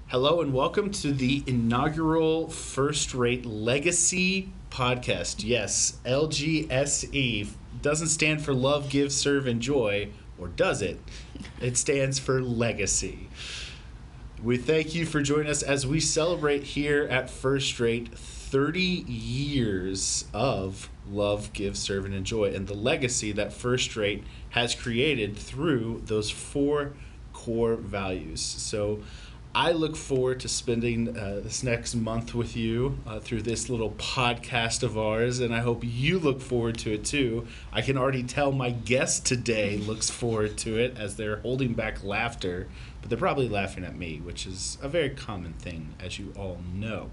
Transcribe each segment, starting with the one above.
Hello and welcome to the inaugural First Rate Legacy podcast. Yes, LGSE doesn't stand for Love, Give, Serve, Enjoy, or does it? It stands for Legacy. We thank you for joining us as we celebrate here at First Rate 30 years of Love, Give, Serve, and Enjoy, and the legacy that First Rate has created through those four core values. So I look forward to spending this next month with you through this little podcast of ours, and I hope you look forward to it too. I can already tell my guest today looks forward to it as they're holding back laughter, but they're probably laughing at me, which is a very common thing, as you all know.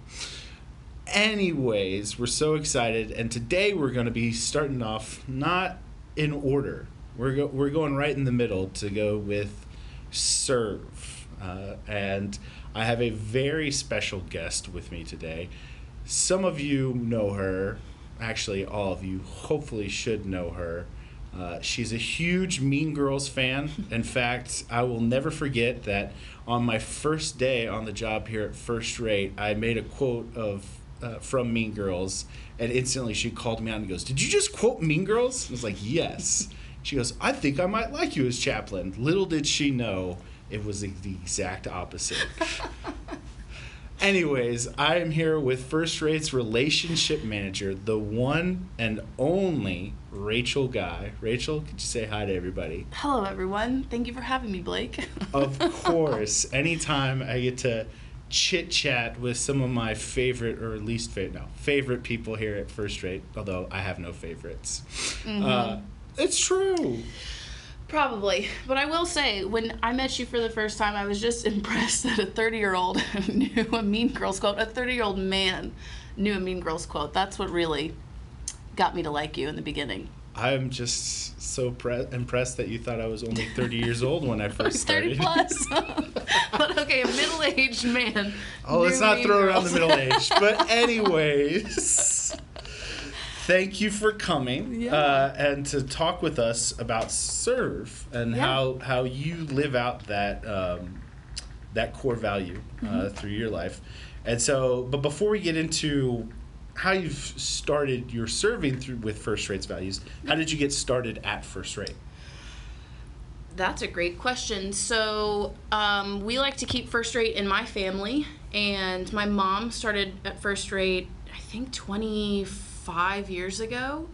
Anyways, we're so excited, and today we're going to be starting off not in order. We're going right in the middle to go with serve. And I have a very special guest with me today. Some of you know her. Actually, all of you hopefully should know her. She's a huge Mean Girls fan. In fact, I will never forget that on my first day on the job here at First Rate, I made a quote from Mean Girls, and instantly she called me out and goes, "Did you just quote Mean Girls?" I was like, "Yes." She goes, "I think I might like you as chaplain." Little did she know it was the exact opposite. Anyways, I am here with First Rate's relationship manager, the one and only Rachel Guy. Rachel, could you say hi to everybody? Hello, everyone. Thank you for having me, Blake. Of course. Anytime I get to chit-chat with some of my favorite or least favorite people here at First Rate, although I have no favorites. It's true. Probably. But I will say, when I met you for the first time, I was just impressed that a 30-year-old knew a Mean Girls quote. A 30-year-old man knew a Mean Girls quote. That's what really got me to like you in the beginning. I'm just so impressed that you thought I was only 30 years old when I first started. 30 plus. But okay, a middle-aged man. Oh, let's not throw around the middle age. But anyways, thank you for coming and to talk with us about serve and how you live out that core value through your life. And so, but before we get into how you've started your serving with First Rate's values, how did you get started at First Rate? That's a great question. So we like to keep First Rate in my family, and my mom started at First Rate, I think 25 years ago,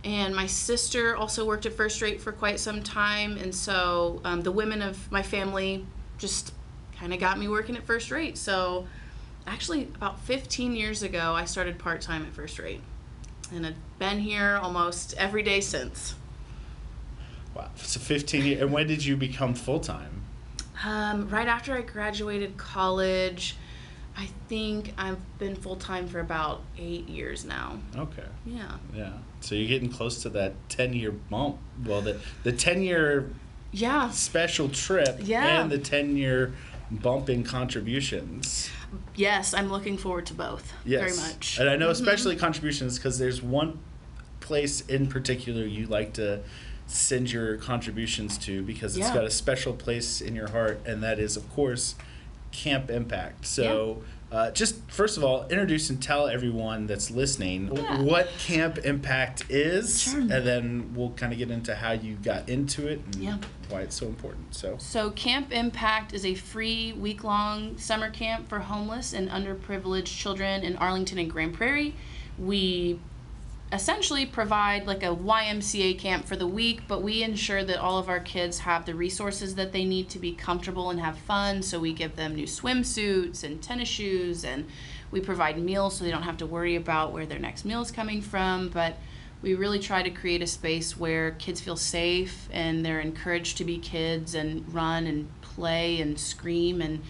and my sister also worked at First Rate for quite some time, and so the women of my family just kind of got me working at First Rate. So actually about 15 years ago I started part-time at First Rate, and I've been here almost every day since. Wow, so 15 years. And when did you become full-time? Right after I graduated college. I think I've been full-time for about 8 years now. Okay. Yeah. So you're getting close to that 10-year bump. Well, the 10-year special trip and the 10-year bump in contributions. Yes, I'm looking forward to both. Yes. Very much. And I know especially contributions because there's one place in particular you like to send your contributions to because it's got a special place in your heart, and that is, of course, Camp Impact. So just first of all, introduce and tell everyone that's listening what Camp Impact is, and then we'll kind of get into how you got into it and why it's so important. So Camp Impact is a free week-long summer camp for homeless and underprivileged children in Arlington and Grand Prairie. We essentially provide like a YMCA camp for the week, but we ensure that all of our kids have the resources that they need to be comfortable and have fun. So we give them new swimsuits and tennis shoes, and we provide meals so they don't have to worry about where their next meal is coming from. But we really try to create a space where kids feel safe and they're encouraged to be kids and run and play and scream and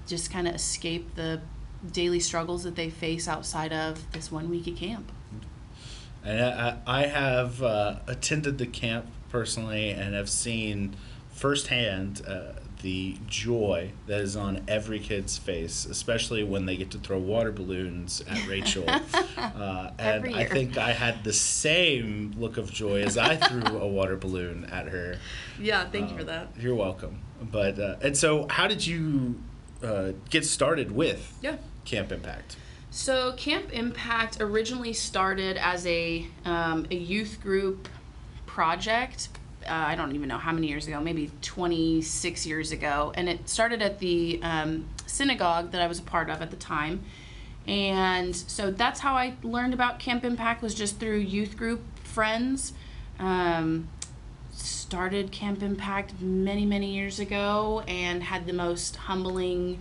just kind of escape the daily struggles that they face outside of this 1 week at camp. And I have attended the camp personally and have seen firsthand the joy that is on every kid's face, especially when they get to throw water balloons at Rachel. And I think I had the same look of joy as I threw a water balloon at her. Yeah, thank you for that. You're welcome. But and so how did you get started with Yeah. Camp Impact? So Camp Impact originally started as a youth group project. I don't even know how many years ago, maybe 26 years ago. And it started at the synagogue that I was a part of at the time. And so that's how I learned about Camp Impact, was just through youth group friends. Started Camp Impact many, many years ago and had the most humbling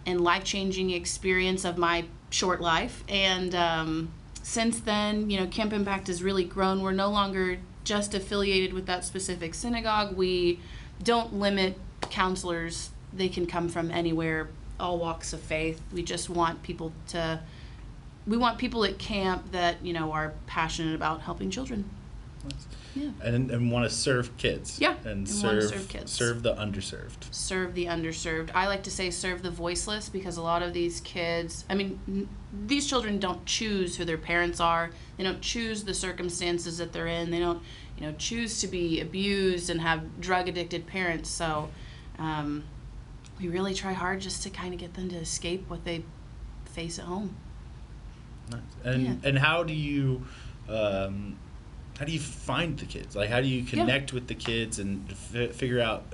and life-changing experience of my short life. And since then, Camp Impact has really grown. We're no longer just affiliated with that specific synagogue. We don't limit counselors. They can come from anywhere, all walks of faith. We just want people at camp that, are passionate about helping children. Yeah. And want to serve kids. Yeah. And serve kids. Serve the underserved. Serve the underserved. I like to say serve the voiceless, because a lot of these kids, these children don't choose who their parents are. They don't choose the circumstances that they're in. They don't, choose to be abused and have drug addicted parents. So we really try hard just to kind of get them to escape what they face at home. Nice. And how do you find the kids? Like, how do you connect with the kids and figure out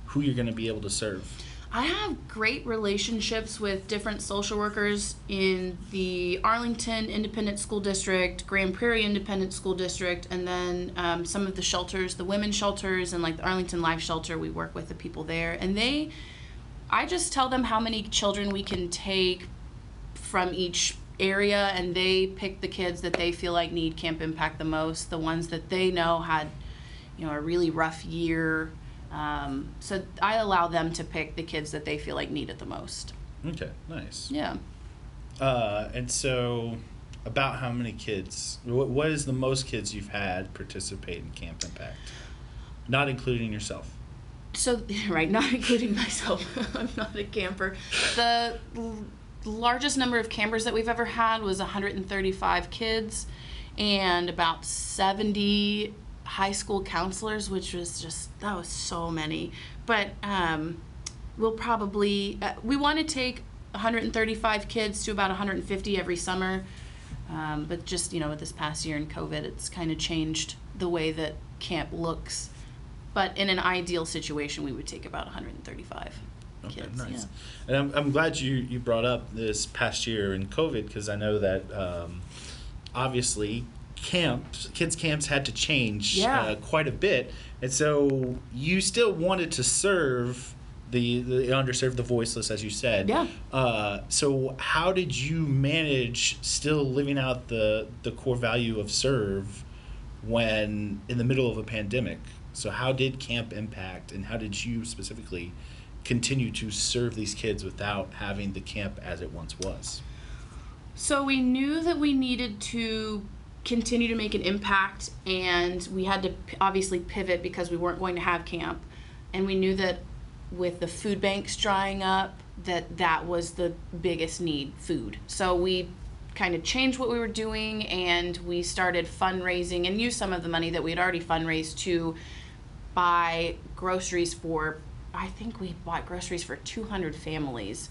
who you're going to be able to serve? I have great relationships with different social workers in the Arlington Independent School District, Grand Prairie Independent School District, and then some of the shelters, the women's shelters, and like the Arlington Life Shelter. We work with the people there, and I just tell them how many children we can take from each area, and they pick the kids that they feel like need Camp Impact the most, the ones that they know had, a really rough year. So I allow them to pick the kids that they feel like need it the most. Okay, nice. Yeah. And so, about how many kids? What is the most kids you've had participate in Camp Impact, not including yourself? So, right, not including myself. I'm not a camper. The largest number of campers that we've ever had was 135 kids and about 70 high school counselors, which was that was so many. But we'll probably we want to take 135 kids to about 150 every summer, but just with this past year in COVID, it's kind of changed the way that camp looks. But in an ideal situation, we would take about 135 kids. Nice. Yeah. And I'm glad you brought up this past year in COVID, because I know that obviously kids camps had to change quite a bit, and so you still wanted to serve the underserved, the voiceless, as you said. Yeah. So how did you manage still living out the core value of serve when in the middle of a pandemic? So how did Camp Impact, and how did you specifically continue to serve these kids without having the camp as it once was? So we knew that we needed to continue to make an impact, and we had to obviously pivot because we weren't going to have camp. And we knew that with the food banks drying up, that was the biggest need, food. So we kind of changed what we were doing, and we started fundraising and used some of the money that we had already fundraised to buy groceries for, I think we bought groceries for 200 families.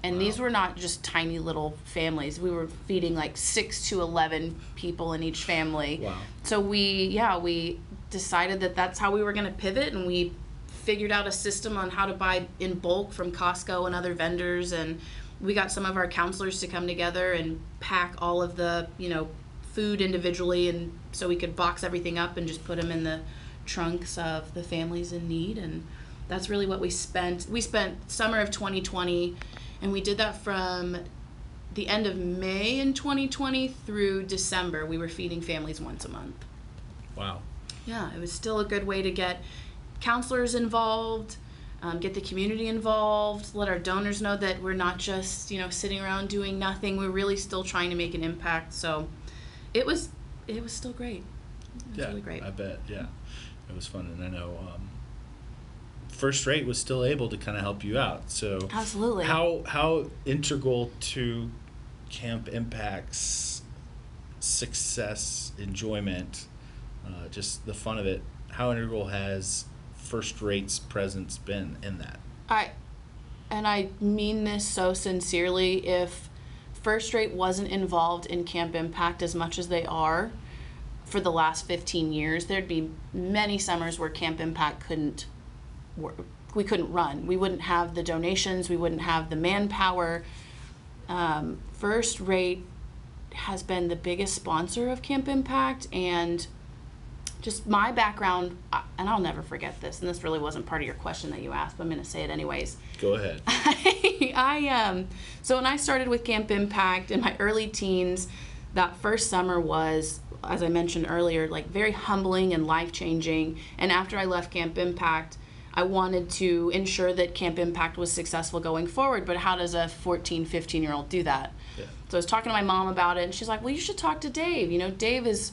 And Wow. These were not just tiny little families. We were feeding like 6 to 11 people in each family. Wow. So we decided that that's how we were going to pivot, and we figured out a system on how to buy in bulk from Costco and other vendors, and we got some of our counselors to come together and pack all of the, food individually, and so we could box everything up and just put them in the trunks of the families in need. And that's really what we spent. We spent summer of 2020, and we did that from the end of May in 2020 through December. We were feeding families once a month. Wow. Yeah, it was still a good way to get counselors involved, get the community involved, let our donors know that we're not just, sitting around doing nothing. We're really still trying to make an impact. So it was still great. It was really great. I bet. Yeah, it was fun, and I know First Rate was still able to kind of help you out. So Absolutely. How integral to Camp Impact's success, enjoyment, just the fun of it, how integral has First Rate's presence been in that? and I mean this so sincerely, if First Rate wasn't involved in Camp Impact as much as they are for the last 15 years, there'd be many summers where Camp Impact couldn't work. We couldn't run. We wouldn't have the donations. We wouldn't have the manpower. First Rate has been the biggest sponsor of Camp Impact, and just my background, and I'll never forget this, and this really wasn't part of your question that you asked, but I'm going to say it anyways. Go ahead. So when I started with Camp Impact in my early teens, that first summer was, as I mentioned earlier, like very humbling and life-changing. And after I left Camp Impact, I wanted to ensure that Camp Impact was successful going forward, but how does a 14, 15-year-old do that? Yeah. So I was talking to my mom about it, and she's like, well, you should talk to Dave. You know, Dave is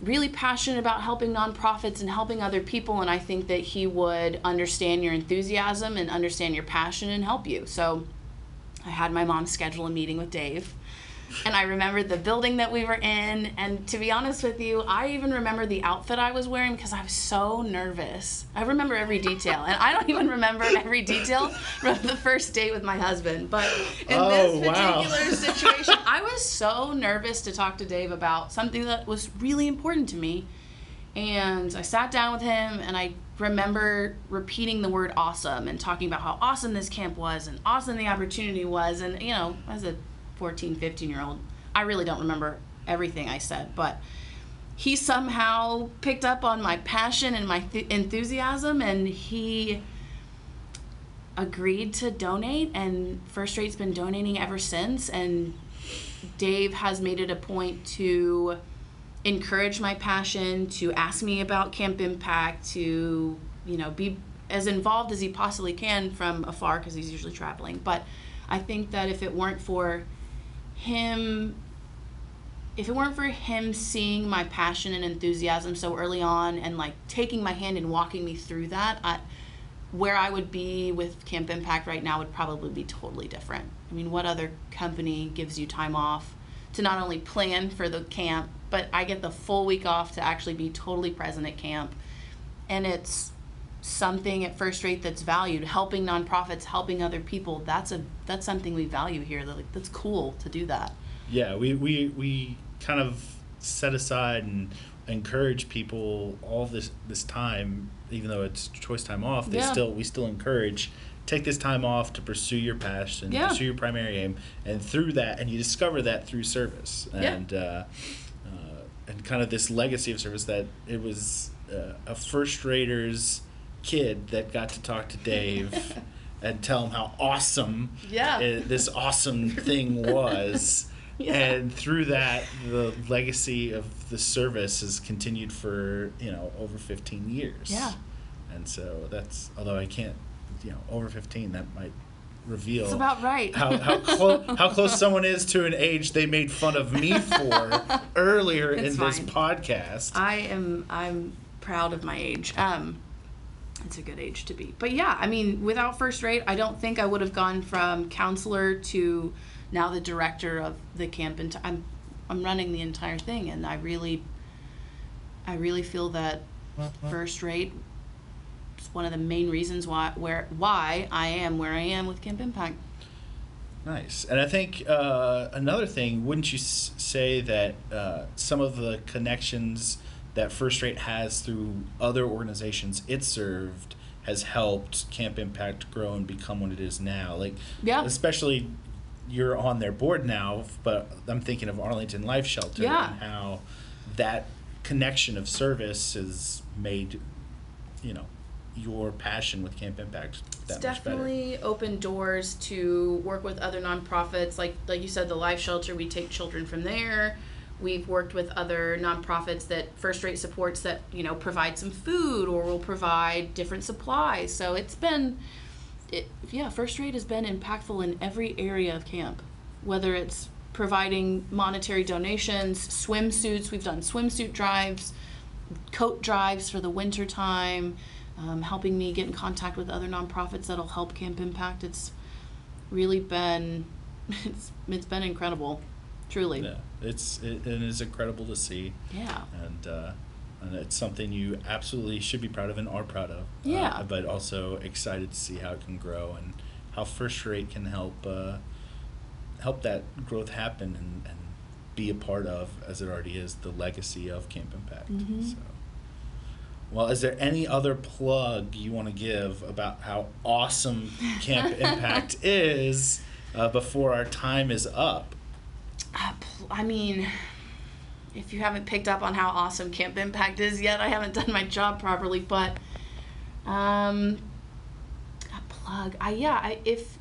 really passionate about helping nonprofits and helping other people, and I think that he would understand your enthusiasm and understand your passion and help you. So I had my mom schedule a meeting with Dave, and I remembered the building that we were in, and to be honest with you, I even remember the outfit I was wearing because I was so nervous. I remember every detail, and I don't even remember every detail from the first date with my husband, but in this particular situation, I was so nervous to talk to Dave about something that was really important to me, and I sat down with him, and I remember repeating the word awesome and talking about how awesome this camp was and awesome the opportunity was, and you know, as a 14, 15-year-old, I really don't remember everything I said, but he somehow picked up on my passion and my enthusiasm, and he agreed to donate, and First Rate's been donating ever since, and Dave has made it a point to encourage my passion, to ask me about Camp Impact, to, you know, be as involved as he possibly can from afar because he's usually traveling. But I think that if it weren't for him seeing my passion and enthusiasm so early on and like taking my hand and walking me through that, where I would be with Camp Impact right now would probably be totally different. I mean, what other company gives you time off to not only plan for the camp, but I get the full week off to actually be totally present at camp. And it's something at First Rate that's valued. Helping nonprofits, helping other people, that's something we value here. That's cool to do that. Yeah, we kind of set aside and encourage people all this time, even though it's choice time off. We still encourage, take this time off to pursue your passion, pursue your primary aim, and through that, and you discover that through service, and kind of this legacy of service that it was a First Rater's kid that got to talk to Dave and tell him how awesome this awesome thing was. And through that, the legacy of the service has continued for, over 15 years. Yeah. And so that's, although I can't, over 15, that might reveal. It's about right. how close someone is to an age they made fun of me for earlier in this podcast. I'm proud of my age. It's a good age to be. But yeah, I mean, without First Rate, I don't think I would have gone from counselor to now the director of the camp, and I'm running the entire thing, and I really feel that First Rate is one of the main reasons why I am where I am with Camp Impact. Nice. And I think another thing, wouldn't you say that some of the connections that First Rate has through other organizations it served has helped Camp Impact grow and become what it is now? Especially you're on their board now, but I'm thinking of Arlington Life Shelter and how that connection of service has made, your passion with Camp Impact that much better. It's definitely opened doors to work with other nonprofits. Like you said, the Life Shelter, we take children from there. We've worked with other nonprofits that First Rate supports that, provide some food or will provide different supplies. So First Rate has been impactful in every area of camp, whether it's providing monetary donations, swimsuits. We've done swimsuit drives, coat drives for the winter time, helping me get in contact with other nonprofits that'll help Camp Impact. It's really been, it's been incredible. Truly. Yeah, it is incredible to see. Yeah. And it's something you absolutely should be proud of and are proud of. Yeah. But also excited to see how it can grow and how First Rate can help that growth happen and be a part of, as it already is, the legacy of Camp Impact. Mm-hmm. So, well, is there any other plug you want to give about how awesome Camp Impact is before our time is up? I mean, if you haven't picked up on how awesome Camp Impact is yet, I haven't done my job properly, but a plug.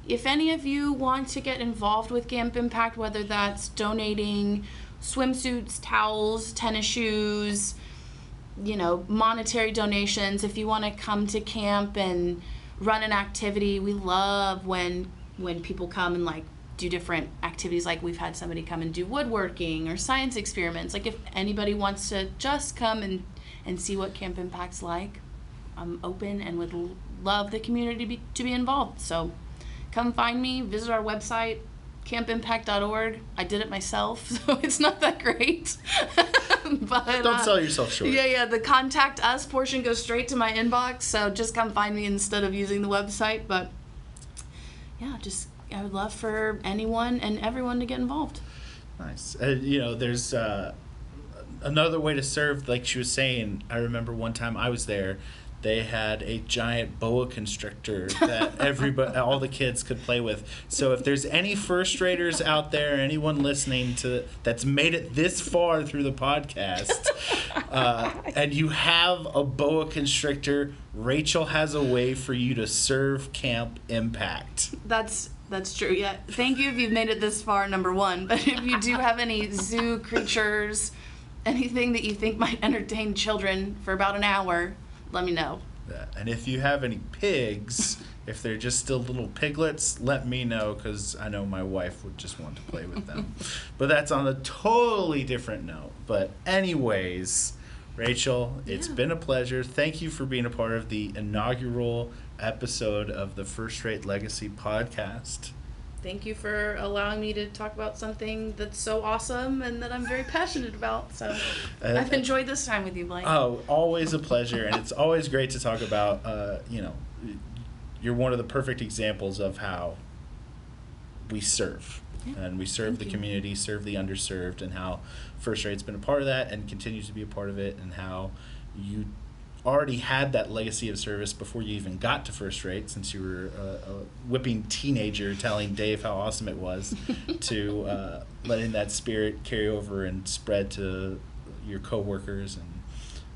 If any of you want to get involved with Camp Impact, whether that's donating swimsuits, towels, tennis shoes, monetary donations, if you want to come to camp and run an activity, we love when people come and like do different activities. Like we've had somebody come and do woodworking or science experiments. Like if anybody wants to just come and see what Camp Impact's like, I'm open and would love the community to be involved. So come find me, visit our website, campimpact.org. I did it myself, so it's not that great. But Don't sell yourself short. Yeah, the contact us portion goes straight to my inbox, so just come find me instead of using the website. But yeah, I would love for anyone and everyone to get involved. Nice. There's another way to serve, like she was saying. I remember one time I was there, they had a giant boa constrictor that all the kids could play with. So if there's any first graders out there, anyone listening that's made it this far through the podcast, and you have a boa constrictor, Rachel has a way for you to serve Camp Impact. That's true. Yeah. Thank you if you've made it this far, number one. But if you do have any zoo creatures, anything that you think might entertain children for about an hour, let me know. Yeah. And if you have any pigs, if they're just still little piglets, let me know, because I know my wife would just want to play with them. But that's on a totally different note. But anyways, Rachel, it's been a pleasure. Thank you for being a part of the inaugural episode of the First Rate Legacy podcast. Thank you for allowing me to talk about something that's so awesome and that I'm very passionate about. So I've enjoyed this time with you, Blake. Oh, always a pleasure. And it's always great to talk about, you're one of the perfect examples of how we serve. Yeah, and we serve the community, serve the underserved, and how First Rate's been a part of that and continues to be a part of it, and how you already had that legacy of service before you even got to First Rate, since you were a whipping teenager telling Dave how awesome it was, to letting that spirit carry over and spread to your coworkers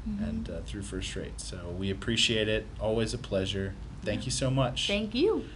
and through First Rate. So we appreciate it. Always a pleasure. Thank you so much. Thank you.